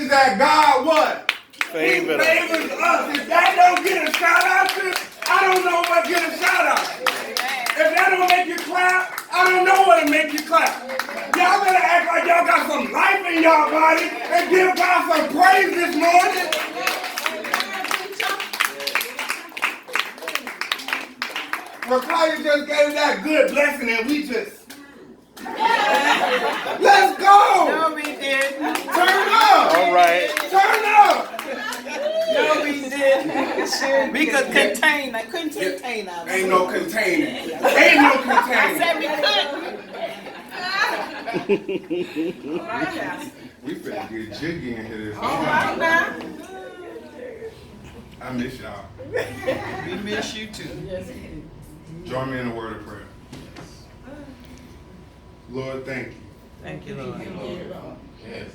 means that God what? Favors us. If that don't get a shout out to, I don't know what get a shout out. If that don't make you clap, I don't know what to make you clap. Y'all better act like y'all got some life in y'all body and give God some praise this morning. Rakaya just gave that good blessing and we just... Let's go! No, we didn't. Turn up! All right. Turn up! No, we didn't. We could contain. I couldn't contain us. Ain't no containing. Ain't no containing. I said we couldn't. All right now. We finna get jiggy in here this All morning. right now. I miss y'all. We miss you too. Join me in a word of prayer. Lord, thank you. Thank you, Lord. Yes.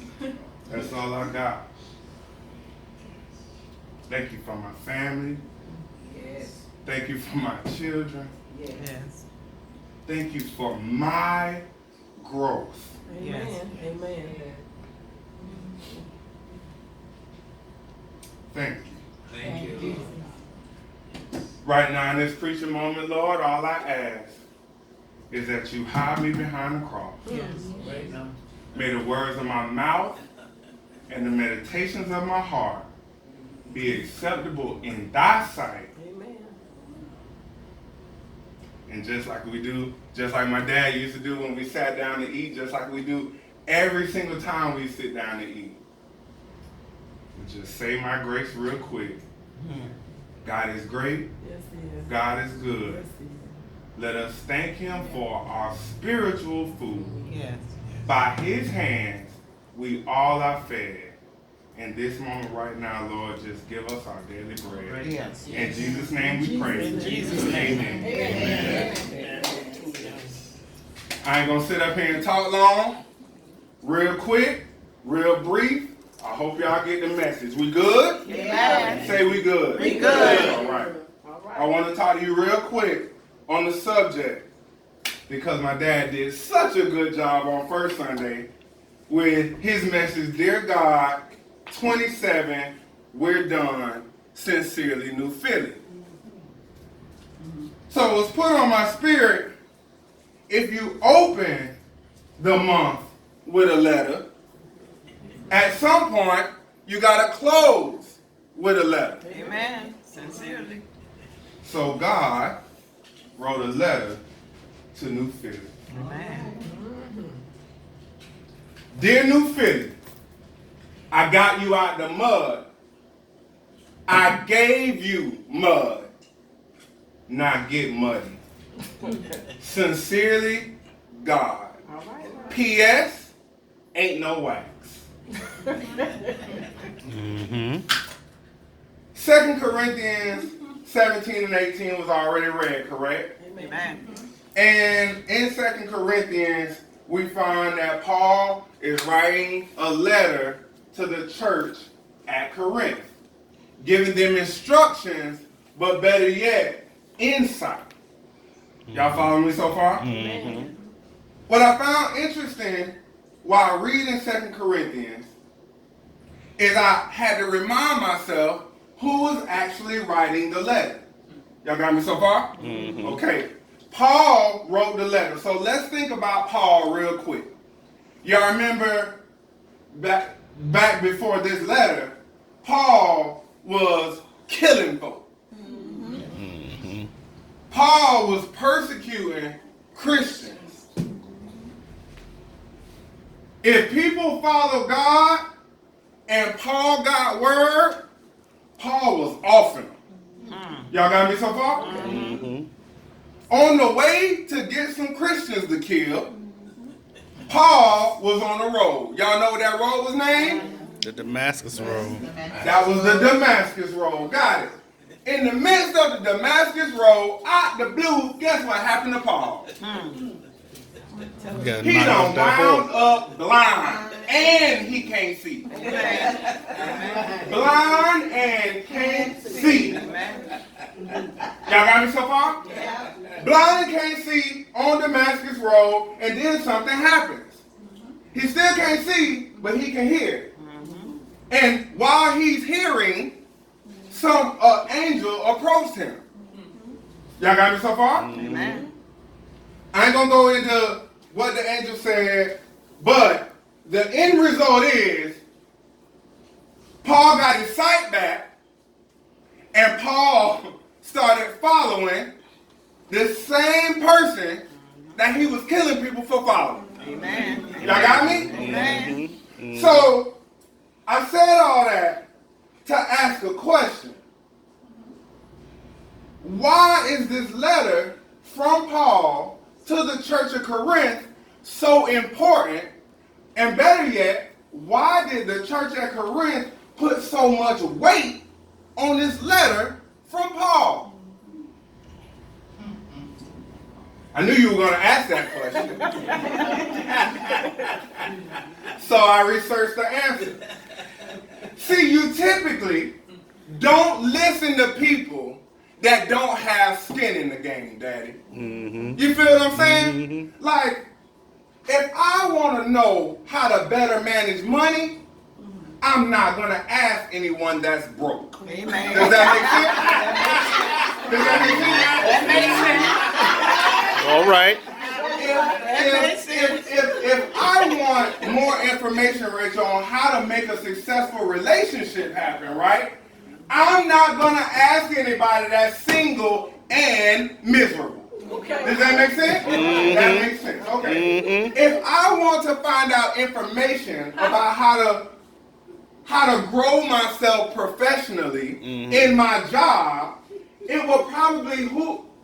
That's all I got. Thank you for my family. Yes. Thank you for my children. Yes. Thank you for my growth. Yes. Amen. Thank you. Thank you. Right now in this preaching moment, Lord, all I ask is that you hide me behind the cross. Yes. May the words of my mouth and the meditations of my heart be acceptable in thy sight. Amen. And just like we do, just like my dad used to do when we sat down to eat, just like we do every single time we sit down to eat. We just say my grace real quick. God is great. Yes, he is. God is good. Yes, he is. Let us thank him for our spiritual food. Yes. By his hands, we all are fed. In this moment right now, Lord, just give us our daily bread. Yes. In Jesus' name we pray. In Jesus' name. Amen. I ain't going to sit up here and talk long. Real quick, real brief. I hope y'all get the message. We good? Amen. Say we good. We good. All right. I want to talk to you real quick on the subject because my dad did such a good job on first Sunday with his message, Dear God, 27, we're done, sincerely, New Philly. So it was put on my spirit, if you open the month with a letter, at some point, you got to close with a letter. Amen. Sincerely. So God wrote a letter to New Philly. Amen. Dear New Philly, I got you out the mud. I gave you mud. Now get muddy. Sincerely, God. P.S. Ain't no wax. 2 Corinthians 17 and 18 was already read, correct? Amen. And in 2 Corinthians, we find that Paul is writing a letter to the church at Corinth, giving them instructions, but better yet, insight. Y'all follow me so far? Amen. What I found interesting while reading 2 Corinthians is I had to remind myself who was actually writing the letter. Y'all got me so far? Okay. Paul wrote the letter. So let's think about Paul real quick. Y'all remember back before this letter, Paul was killing folk. Paul was persecuting Christians. If people follow God and Paul got word, Paul was offing them. Y'all got me so far? On the way to get some Christians to kill, Paul was on the road. Y'all know what that road was named? The Damascus Road. That was the Damascus Road. Got it. In the midst of the Damascus Road, out the blue, guess what happened to Paul? He done wound up blind, and he can't see. Blind and can't see. Y'all got me so far? Blind and can't see on Damascus Road, and then something happens. He still can't see, but he can hear. And while he's hearing, some angel approached him. Y'all got me so far? Amen. I ain't gonna go into what the angel said, but the end result is Paul got his sight back, and Paul started following the same person that he was killing people for following. Amen. Y'all got me? Amen. So I said all that to ask a question. Why is this letter from Paul to the church of Corinth so important? And better yet, why did the church at Corinth put so much weight on this letter from Paul? I knew you were going to ask that question. So I researched the answer. See, you typically don't listen to people that don't have skin in the game, Daddy. You feel what I'm saying? Like, if I want to know how to better manage money, I'm not going to ask anyone that's broke. Amen. Does that make sense? Does that make sense? That makes sense. All right. If I want more information, Rachel, on how to make a successful relationship happen, right? I'm not going to ask anybody that's single and miserable. Okay. Does that make sense? That makes sense. Okay. If I want to find out information about how to grow myself professionally in my job, it will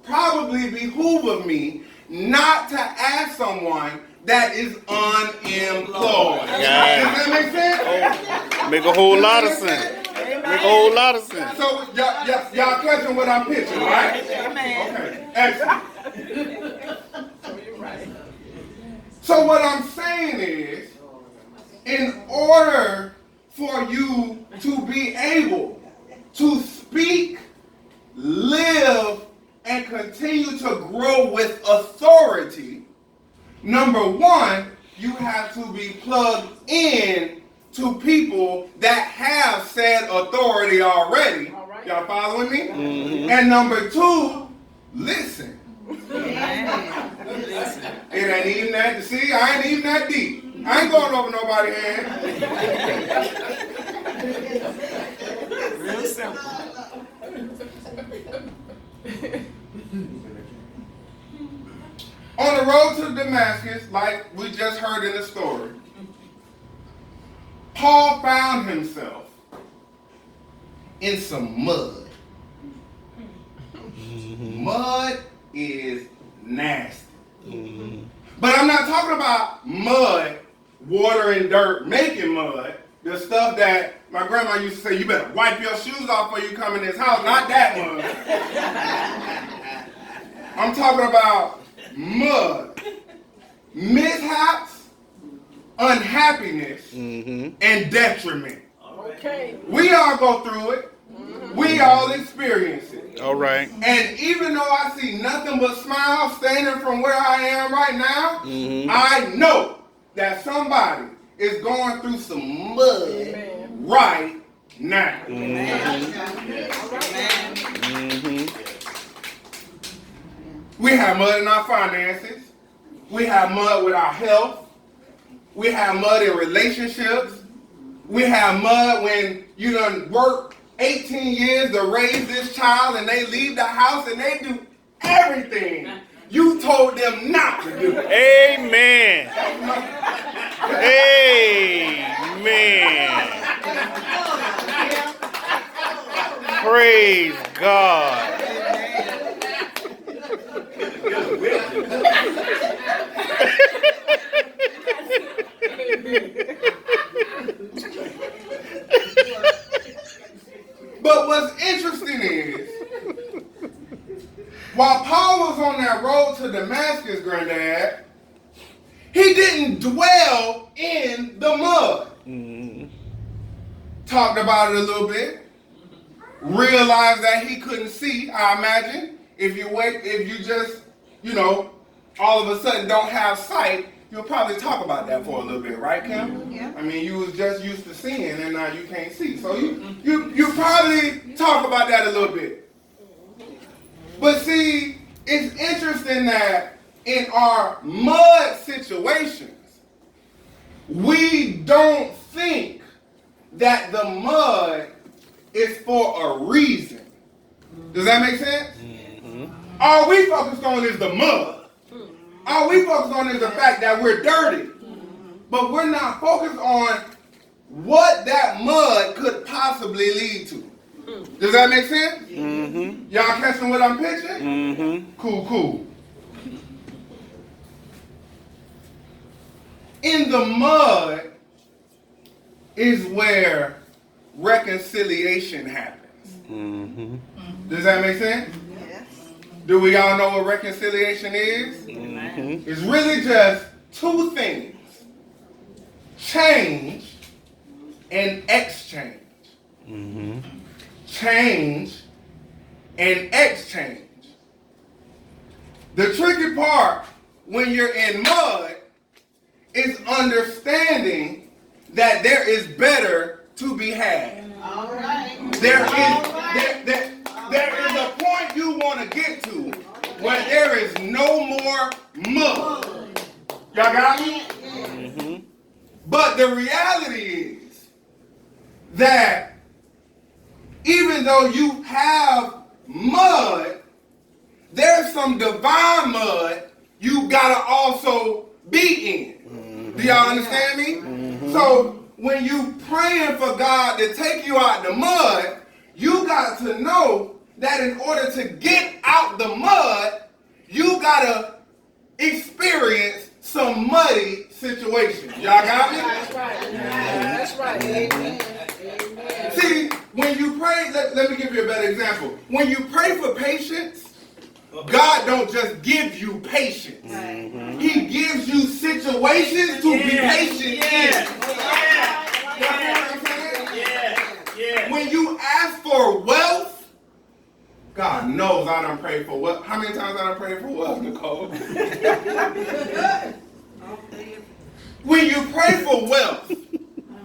probably behoove of me not to ask someone that is unemployed. Yeah. Does that make sense? Make a whole lot of sense. Make a whole lot of sense. So y'all catching what I'm pitching, right? Amen. Okay, excellent. So what I'm saying is, in order for you to be able to speak, live, and continue to grow with authority, number one, you have to be plugged in to people that have said authority already. All right. Y'all following me? And number two, listen. It ain't even that, see, I ain't even that deep. I ain't going over nobody's head. Real simple. On the road to Damascus, like we just heard in the story, Paul found himself in some mud. Mud is nasty. But I'm not talking about mud, water and dirt making mud. The stuff that my grandma used to say, you better wipe your shoes off before you come in this house. Not that mud. I'm talking about mud, mishaps, unhappiness, and detriment. Okay. We all go through it. We all experience it. All right. And even though I see nothing but smiles standing from where I am right now, I know that somebody is going through some mud right now. We have mud in our finances. We have mud with our health. We have mud in relationships. We have mud when you done work 18 years to raise this child and they leave the house and they do everything you told them not to do. Amen. Amen. Praise God. But what's interesting is, while Paul was on that road to Damascus, Granddad, he didn't dwell in the mud. Talked about it a little bit. Realized that he couldn't see, I imagine. If you just, all of a sudden don't have sight, you'll probably talk about that for a little bit, right, Kim? Yeah. I mean, you was just used to seeing, and now you can't see. So you probably talk about that a little bit. But see, it's interesting that in our mud situations, we don't think that the mud is for a reason. Does that make sense? All we focused on is the mud. All we focus on is the fact that we're dirty. But we're not focused on what that mud could possibly lead to. Does that make sense? Y'all catching what I'm pitching? Cool. In the mud is where reconciliation happens. Does that make sense? Do we all know what reconciliation is? It's really just two things. Change and exchange. Change and exchange. The tricky part when you're in mud is understanding that there is better to be had. All right. There is a point you want to get to where there is no more mud. Y'all got me? But the reality is that even though you have mud, there's some divine mud you gotta also be in. Do y'all understand me? So when you praying for God to take you out the mud, you got to know that in order to get out the mud, you gotta experience some muddy situations. Y'all got me? That's right. Amen. See, when you pray, let me give you a better example. When you pray for patience, God don't just give you patience. He gives you situations to be patient in. Y'all know what I'm saying? When you ask for wealth, God knows I done prayed for wealth. How many times I done prayed for wealth, Nicole? When you pray for wealth,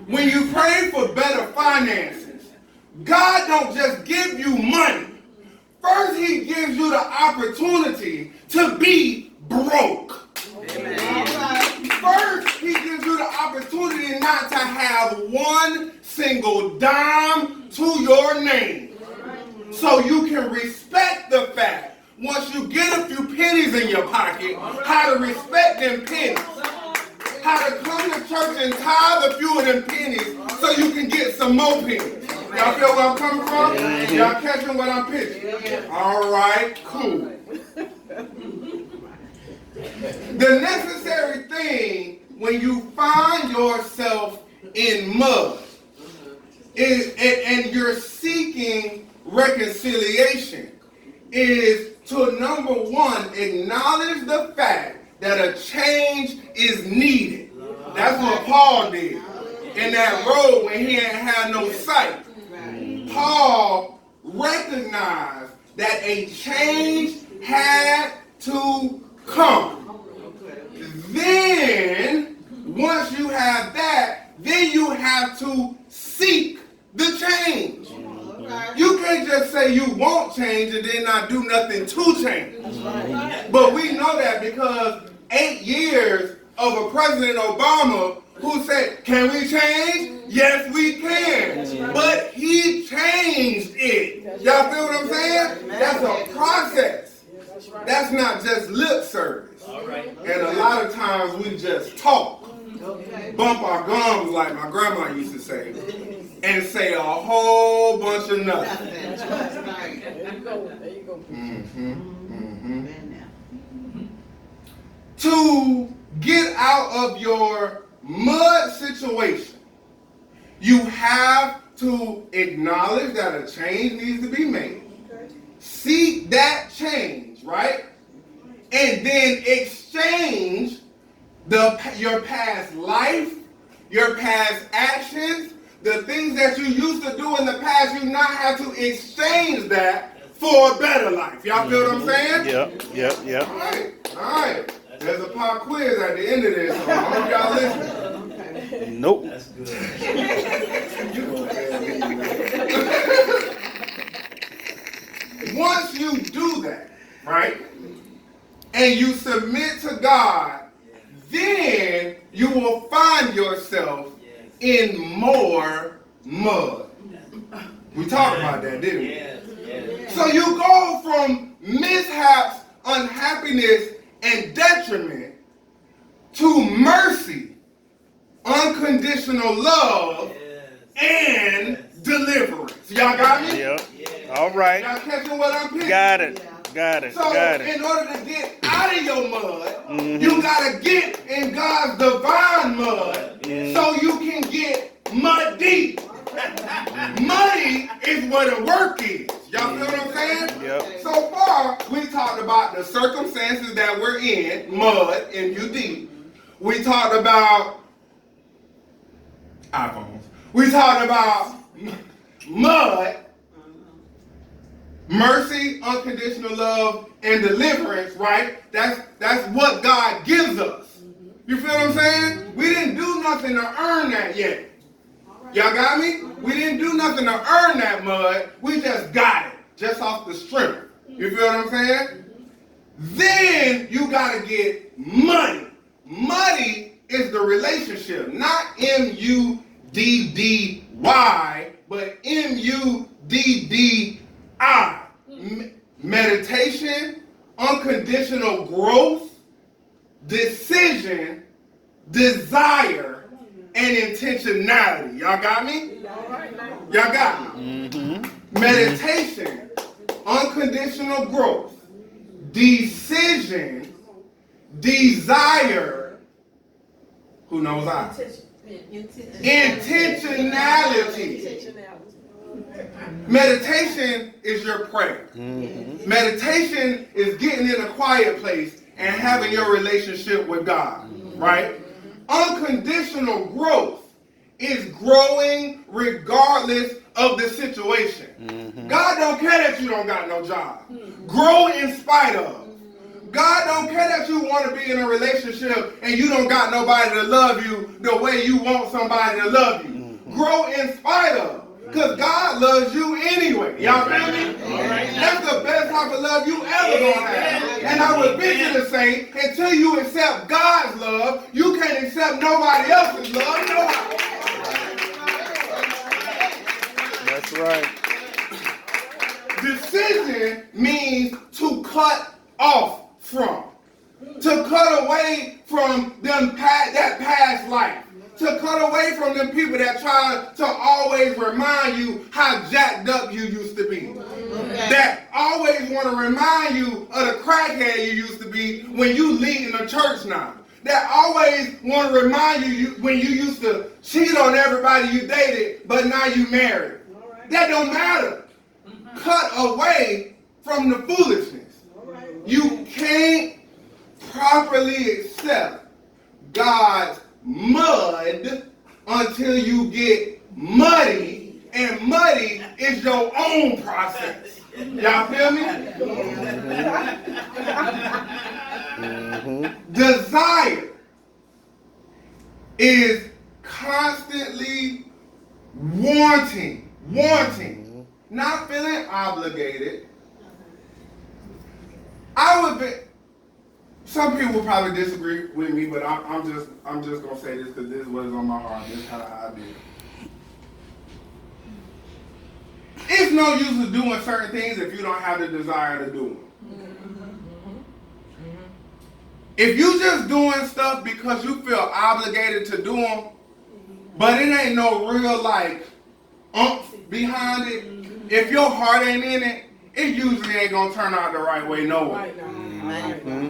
when you pray for better finances, God don't just give you money. First, he gives you the opportunity to be broke. First, he gives you the opportunity not to have one single dime to your name. So you can respect the fact, once you get a few pennies in your pocket, how to respect them pennies. How to come to church and tithe a few of them pennies so you can get some more pennies. Y'all feel where I'm coming from? Y'all catching what I'm pitching? All right, cool. The necessary thing when you find yourself in mud and you're seeking reconciliation is to, number one, acknowledge the fact that a change is needed. That's what Paul did in that road when he ain't had no sight. Paul recognized that a change had to come. Then, once you have that, then you have to seek the change. You can't just say you won't change and then not do nothing to change. But we know that because 8 years of a President Obama who said, can we change? Yes, we can. But he changed it. Y'all feel what I'm saying? That's a process. That's not just lip service. And a lot of times we just talk, bump our gums like my grandma used to say, and say a whole bunch of nothing. To get out of your mud situation, you have to acknowledge that a change needs to be made. Seek that change, right? And then exchange your past life, your past actions, the things that you used to do in the past. You now have to exchange that for a better life. Y'all feel what I'm saying? Yep. All right. There's a pop quiz at the end of this, so I hope y'all listen. Nope. That's good. Once you do that, right, and you submit to God, then you will find yourself in more mud. We talked about that, didn't we? So you go from mishaps, unhappiness, and detriment to mercy, unconditional love, and deliverance. Y'all got me? Yep. All right. Y'all catching what I'm picking? Got it. So in order to get out of your mud, you gotta get in God's divine mud so you can get mud deep. Muddy is where the work is. Y'all feel what I'm saying? Yep. So far, we talked about the circumstances that we're in, mud, M.U.D.I. We talked about iPhones. We talked about mud, mercy, unconditional love, and deliverance, right? That's what God gives us. You feel what I'm saying? We didn't do nothing to earn that yet. Y'all got me? We didn't do nothing to earn that mud. We just got it, just off the strength. You feel what I'm saying? Then you got to get money. Money is the relationship, not M.U.D.D.I, but M.U.D.D.I. Meditation, unconditional growth, decision, desire, and intentionality. Y'all got me? Y'all got me? Meditation, unconditional growth, decision, desire, who knows I? Intentionality. Meditation is your prayer. Meditation is getting in a quiet place and having your relationship with God, right? Unconditional growth is growing regardless of the situation. God don't care that you don't got no job. Grow in spite of. God don't care that you want to be in a relationship and you don't got nobody to love you the way you want somebody to love you. Grow in spite of. Because God loves you anyway. Y'all feel me? That's the best type of love you ever gonna have. And I would venture to say, until you accept God's love, you can't accept nobody else's love. No. That's right. Decision means to cut off from. To cut away from them that past life. To cut away from them people that try to always remind you how jacked up you used to be. That always want to remind you of the crackhead you used to be when you leading the church now. That always want to remind you when you used to cheat on everybody you dated, but now you married. That don't matter. Cut away from the foolishness. You can't properly accept God's mud until you get muddy, and muddy is your own process. Y'all feel me? Desire is constantly wanting, not feeling obligated. I would be. Some people will probably disagree with me, but I'm just gonna say this because this is what is on my heart. This is how I do it. It's no use of doing certain things if you don't have the desire to do them. If you just doing stuff because you feel obligated to do them, but it ain't no real oomph behind it. If your heart ain't in it, it usually ain't gonna turn out the right way no way.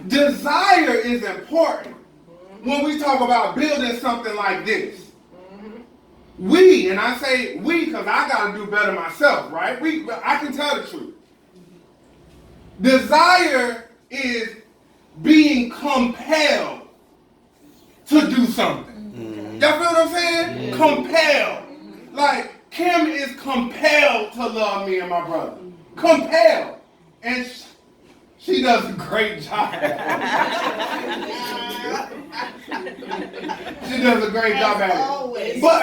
Desire is important when we talk about building something like this. We, and I say we because I got to do better myself, right? I can tell the truth. Desire is being compelled to do something. Y'all feel what I'm saying? Compelled. Like Kim is compelled to love me and my brother. Compelled. And She does a great job. She does a great job at it. But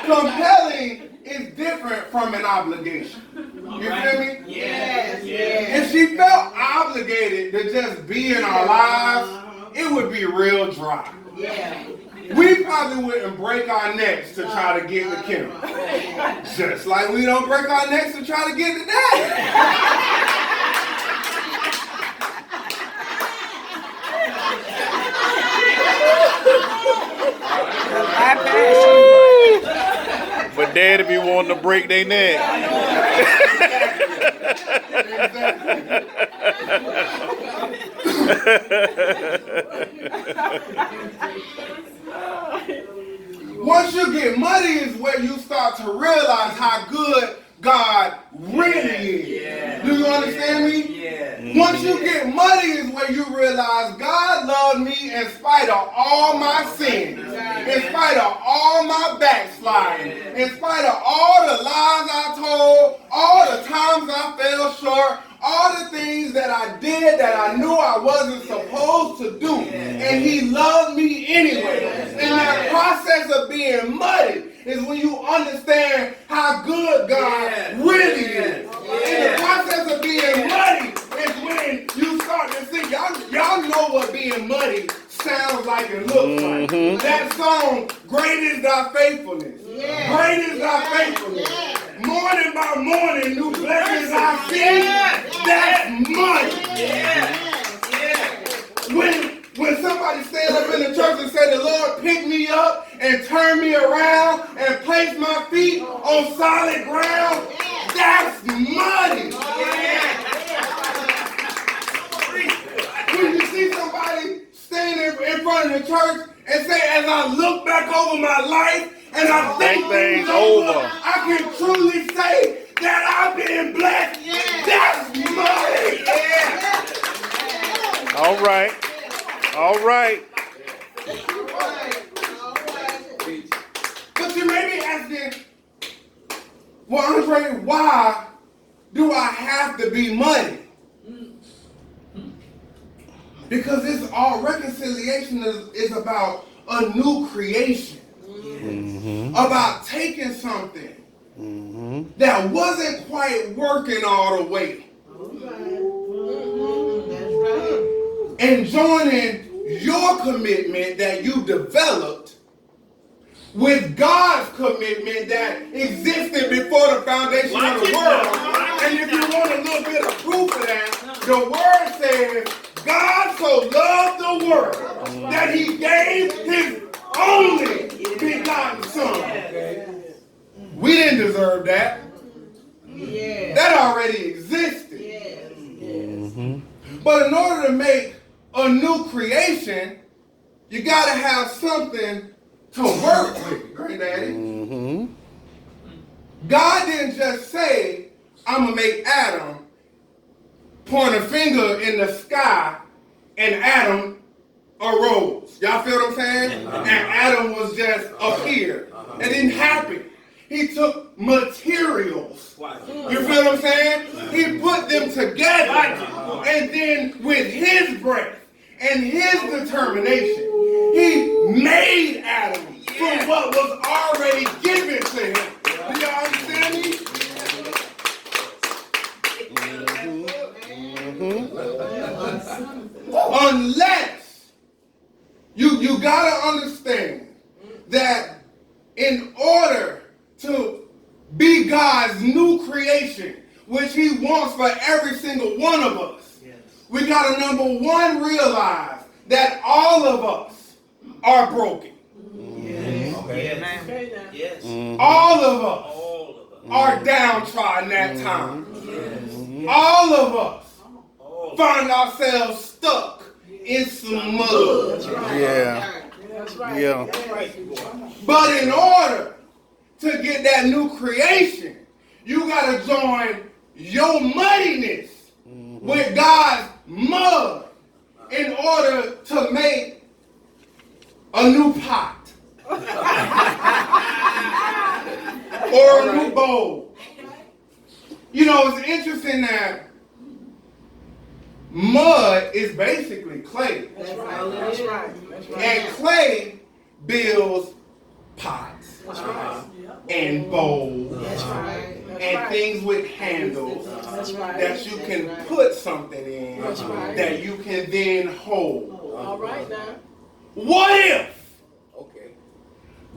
compelling is different from an obligation. You feel me? Yes. If she felt obligated to just be in our lives, it would be real dry. Yeah. We probably wouldn't break our necks to try to get to Kim. Just like we don't break our necks to try to get to Daddy. But Daddy be wanting to break their neck. Once you get muddy is where you start to realize how good God really is. Do you understand me? Once you get muddy is where you realize God loved me in spite of all my sins, in spite of all my backsliding, in spite of all the lies I told, all the times I fell short, all the things that I did that I knew I wasn't supposed to do. And he loved me anyway. And that process of being muddy is when you understand how good God really is. And the process of being muddy is when you start to see, y'all know what being muddy sounds like and looks like. That song, Great is Thy Faithfulness. Great is Thy Faithfulness. Morning by morning, new blessings I see. That's money. When somebody stand up in the church and say, the Lord picked me up and turned me around and placed my feet on solid ground, that's money. When you see somebody standing in front of the church and say, as I look back over my life and I think things over, I can truly say that I've been blessed. That's money. All right. All right. But you may be asking, well, Aundrae, why do I have to be muddy? Because it's all reconciliation is about a new creation. About taking something that wasn't quite working all the way. And joining your commitment that you developed with God's commitment that existed before the foundation of the world. And if you want a little bit of proof of that, the word says, God so loved the world that he gave his only begotten son. We didn't deserve that. That already existed. But in order to make a new creation, you got to have something to work with, Granddaddy. God didn't just say, I'm going to make Adam, point a finger in the sky, and Adam arose. Y'all feel what I'm saying? And Adam was just appeared. It didn't happen. He took materials. You feel what I'm saying? He put them together. And then with his breath and his determination, he made Adam from what was already given to him. Do y'all understand me? Unless you gotta understand that in order to be God's new creation, which he wants for every single one of us, we gotta number one realize that all of us are broken. All of us are downtrodden at times. All of us find ourselves stuck in some mud. But in order to get that new creation, you got to join your muddiness with God's mud in order to make a new pot or a new bowl You know, it's interesting that mud is basically clay. That's right. That's right. That's right. And clay builds pots and bowls That's right. That's and right. things with handles That's right. that you can put something in That's right. that you can then hold. All right now. What if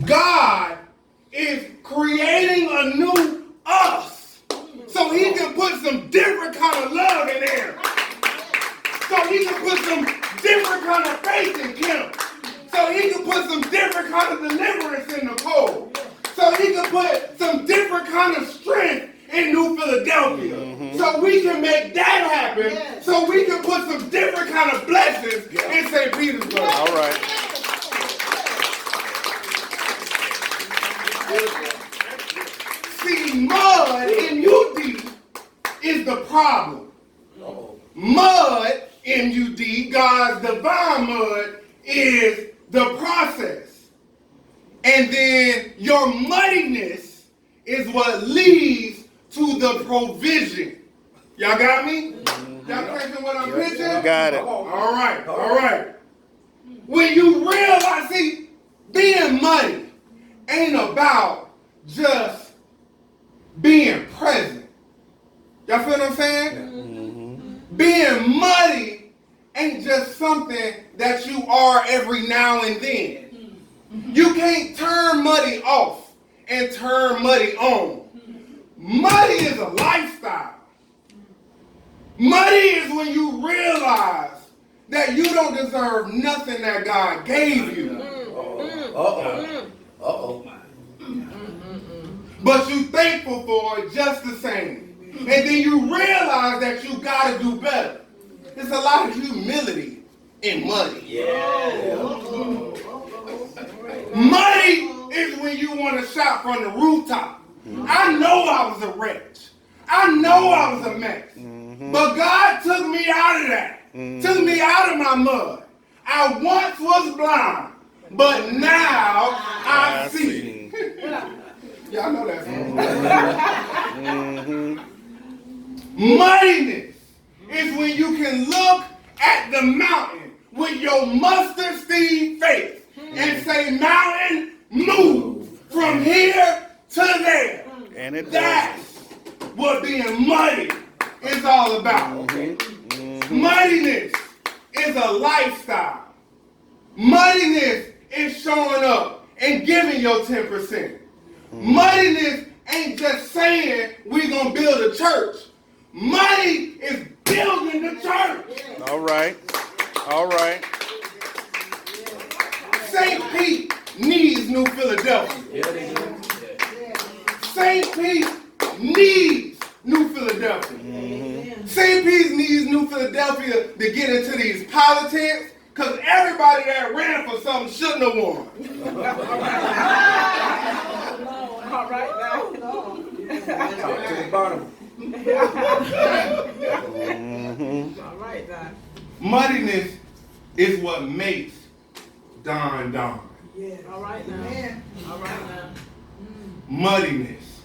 God is creating a new us so he can put some different kind of love in there? So he can put some different kind of faith in Kim. So he can put some different kind of deliverance in Nicole. So he can put some different kind of strength in New Philadelphia. So we can make that happen. So we can put some different kind of blessings in St. Petersburg. All right. See, mud, M.U.D.I, is the problem. Mud, M.U.D.I, God's divine mud, is the process. And then your muddiness is what leads to the provision. Y'all got me? Y'all catching what I'm pitching? Got it. All right, all right. When you realize, see, being muddy ain't about just being present. Y'all feel what I'm saying? Being muddy ain't just something that you are every now and then. You can't turn muddy off and turn muddy on. Muddy is a lifestyle. Muddy is when you realize that you don't deserve nothing that God gave you. But you thankful for it just the same. And then you realize that you got to do better. There's a lot of humility in muddy. Muddy is when you want to shout from the rooftop. I know I was a wretch. I know I was a mess. But God took me out of that. Took me out of my mud. I once was blind, but now I see. Y'all know that song. Muddiness is when you can look at the mountain with your mustard seed faith and say, mountain, move from here to there. And it That's what being muddy is all about. Muddiness is a lifestyle. Muddiness is showing up and giving your 10%. Muddiness ain't just saying we're going to build a church. Muddy is building the church. All right. All right. St. Pete needs New Philadelphia. St. Pete needs New Philadelphia. St. Pete needs New Philadelphia to get into these politics because everybody that ran for something shouldn't have won. All right now. Talk to the bottom. All right now. Muddiness is what makes Don Don. All right now. All right now. Muddiness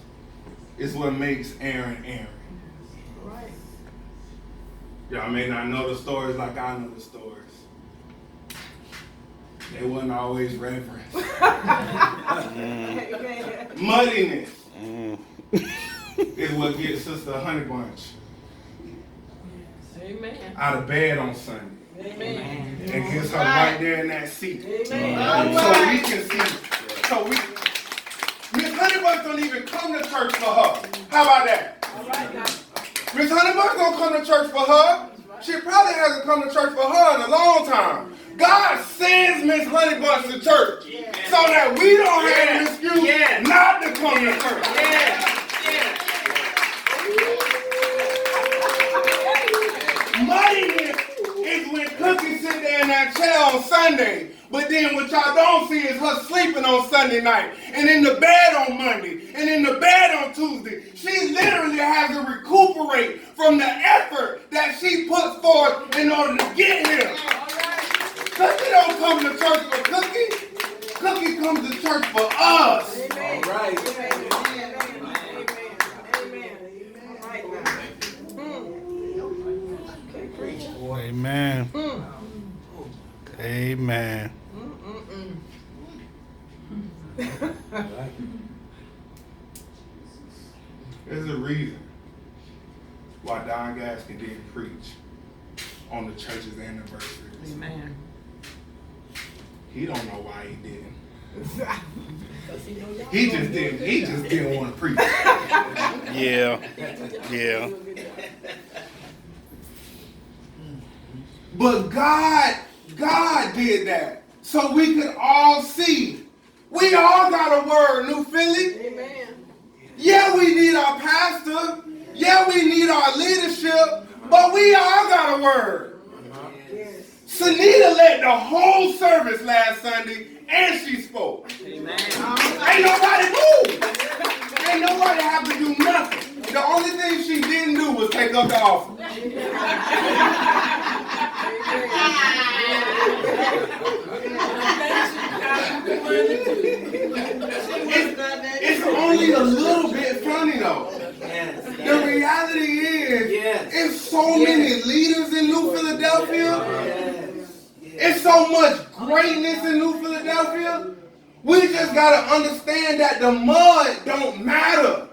is what makes Aaron Aaron. All right. Y'all may not know the stories like I know the stories. They wasn't always reverent. Muddiness is what gets Sister Honey Bunch Amen. out of bed on Sunday. Amen. And gets her right there in that seat. Amen. So we can see. So we. Miss Honeybunch don't even come to church for her. How about that? All right now. Miss Honeybunch don't come to church for her. She probably hasn't come to church for her in a long time. God sends Miss Honeybunch to church so that we don't have an excuse not to come to church. Muddiness is when Cookie sit there in that chair on Sunday, but then what y'all don't see is her sleeping on Sunday night, and in the bed on Monday, and in the bed on Tuesday. She literally has to recuperate from the effort that she puts forth in order to get here. Cookie don't come to church for Cookie. Cookie comes to church for us. Amen. All right. Amen. Amen. Amen. Amen. There's a reason why Don Gaskin didn't preach on the church's anniversary. Amen. He don't know why he didn't. He just didn't want to preach. Yeah. Yeah. But God did that so we could all see. We all got a word, New Philly. Amen. Yeah, we need our pastor. Yeah, we need our leadership. But we all got a word. Yes. Sunita led the whole service last Sunday, and she spoke. Amen. Ain't nobody moved. Ain't nobody have to do nothing. The only thing she didn't do was take up the offering. It's only a little bit funny though. The reality is, it's so many leaders in New Philadelphia. It's so much greatness in New Philadelphia. We just gotta understand that the mud don't matter.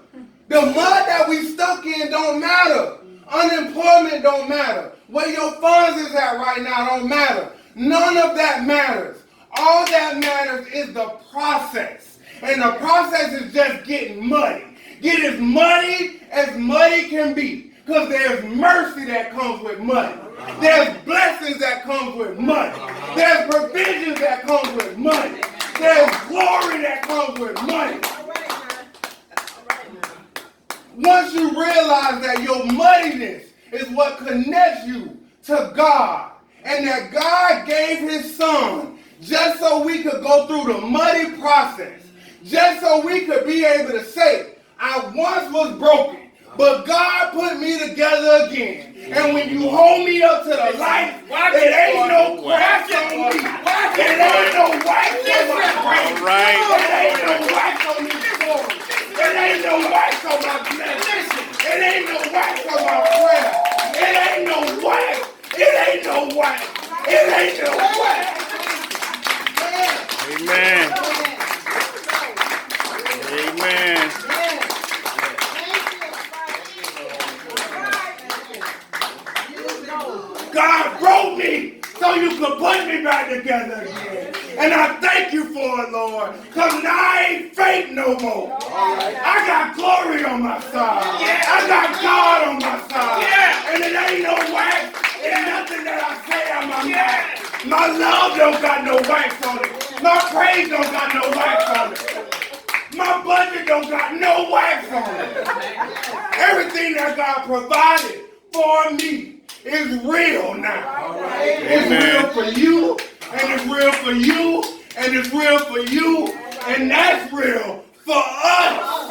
The mud that we stuck in don't matter. Unemployment don't matter. Where your funds is at right now don't matter. None of that matters. All that matters is the process. And the process is just getting muddy. Get as muddy can be. Because there's mercy that comes with money. There's blessings that comes with money. There's provisions that comes with money. There's glory that comes with money. Once you realize that your muddiness is what connects you to God, and that God gave his son just so we could go through the muddy process, just so we could be able to say, I once was broken, but God put me together again. And when you hold me up to the light, it ain't no wax on me. It ain't no wax on my praise. Right. It ain't no wax on this glory. It ain't no wax on my blessing. It ain't no wax on my prayer. It ain't no wax. It ain't no wax. It ain't no wax. Amen. Amen. God broke me so you could put me back together again. And I thank you for it, Lord. Because now I ain't fake no more. I got glory on my side. I got God on my side. And it ain't no wax. It's nothing that I say on my mouth. My love don't got no wax on it. My praise don't got no wax on it. My budget don't got no wax on it. Everything that God provided for me is real now. It's real for you, and it's real for you, and it's real for you, and that's real for us.